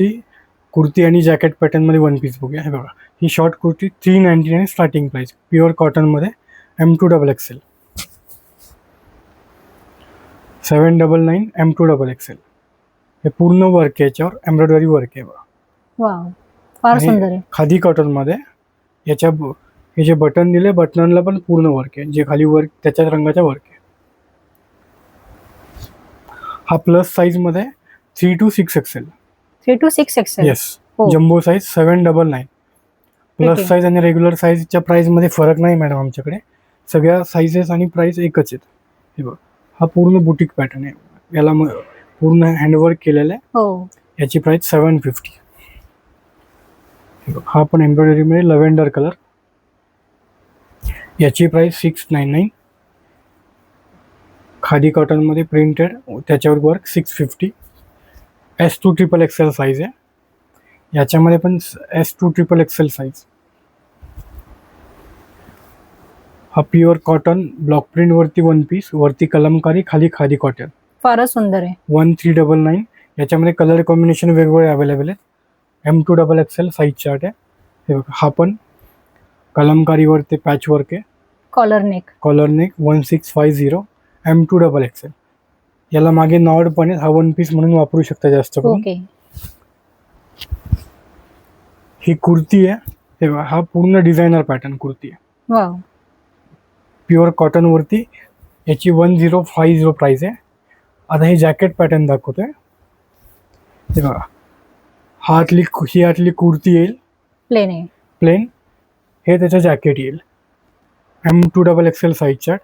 ही कुर्ती आणि जॅकेट पॅटर्नमध्ये one piece बघूया. हे बघा, ही short kurti 399 starting price, pure कॉटनमध्ये M2 XXL. 799 M2 XXL. हे पूर्ण वर्क आहे, याच्यावर एम्ब्रॉयडरी वर्क आहे बघा. वाव, फार सुंदर आहे. खादी कॉटनमध्ये हे जे बटन दिले, बटनला पण पूर्ण वर्क आहे, जे खाली वर्क त्याच्याच रंगाचा वर्क आहे. हा प्लस साईज मध्ये 3 to 6 XL. 3 to 6 XL. Yes, हो. Jumbo size 799. प्लस साईज आणि रेग्युलर साईजच्या प्राइस मध्ये फरक नाही मॅडम आमच्याकडे. सगळ्या साईजेस आणि प्राइस एकच आहेत. हे बघ, हा पूर्ण बुटीक पॅटर्न आहे. याला पूर्ण हँडवर्क केलेलं आहे. हो. याची प्राइस 750. हा पण एम्ब्रॉयडरी मध्ये लव्हेंडर कलर, याची प्राइस 699. खादी कॉटन मध्ये प्रिंटेड, त्याच्यावर वर्क 650. S2 XXL साईज आहे. याच्यामध्ये पण S2 XXL साईज. हा प्युअर कॉटन ब्लॉक प्रिंट वरती वन पीस, वरती कलमकारी, खाली खादी कॉटन. फारच सुंदर आहे. 1399. याच्यामध्ये कलर कॉम्बिनेशन वेगवेगळे अवेलेबल आहेत. M2 XXL साईज चार्ट आहे. हे बघा, हा पण कलमकारीवरती पॅच वर्क आहे. Collar neck. 1650 M2 XXL. याला मागे नॉड पण आहे. हा वन पीस म्हणून वापरू शकता जास्त करून. ओके. ही कुर्ती आहे. हे बघा, हा पूर्ण डिझायनर पॅटर्न कुर्ती आहे. वाव. प्युअर कॉटन वरती, याची 1050 प्राइस आहे. आता हे जॅकेट पॅटर्न दाखवतोय. हे बघा, ही आतली कुर्ती येईल प्लेन आहे. प्लेन. हे त्याचं जॅकेट येईल. M2 XXL size chart,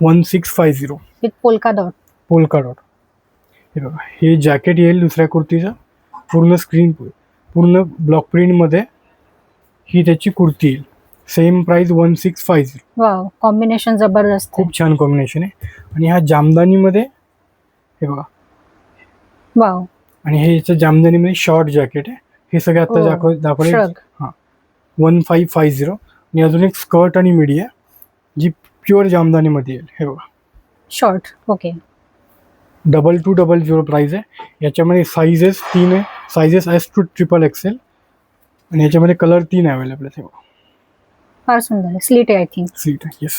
1650. With polka dot. Polka dot. हे बघा, हे जॅकेट येईल दुसऱ्या कुर्तीचं. पूर्ण ब्लॉक प्रिंटमध्ये ही त्याची कुर्ती येईल. Same price 1650. वाव, कॉम्बिनेशन जबरदस्त आहे. खूप छान कॉम्बिनेशन आहे. आणि हा जामदानीमध्ये, हे बघा, वाव. आणि हे याचं जामदानीमध्ये शॉर्ट जॅकेट आहे. हे सगळे आता दाखवले. श्रग. हां, 1550. आणि अजून एक स्कर्ट आणि मिडी आहे, जी प्युअर जामदानीमध्ये येईल. हे बघा, शॉर्ट. ओके. 2200 प्राइस आहे. याच्यामध्ये साईजेस 3 आहे. Sizes S2 XXL. आणि याच्यामध्ये कलर 3 अवेलेबल आहे. हे बघा, फार सुंदर आहे. स्लीट आहे आय थिंक. सीट आहे. येस.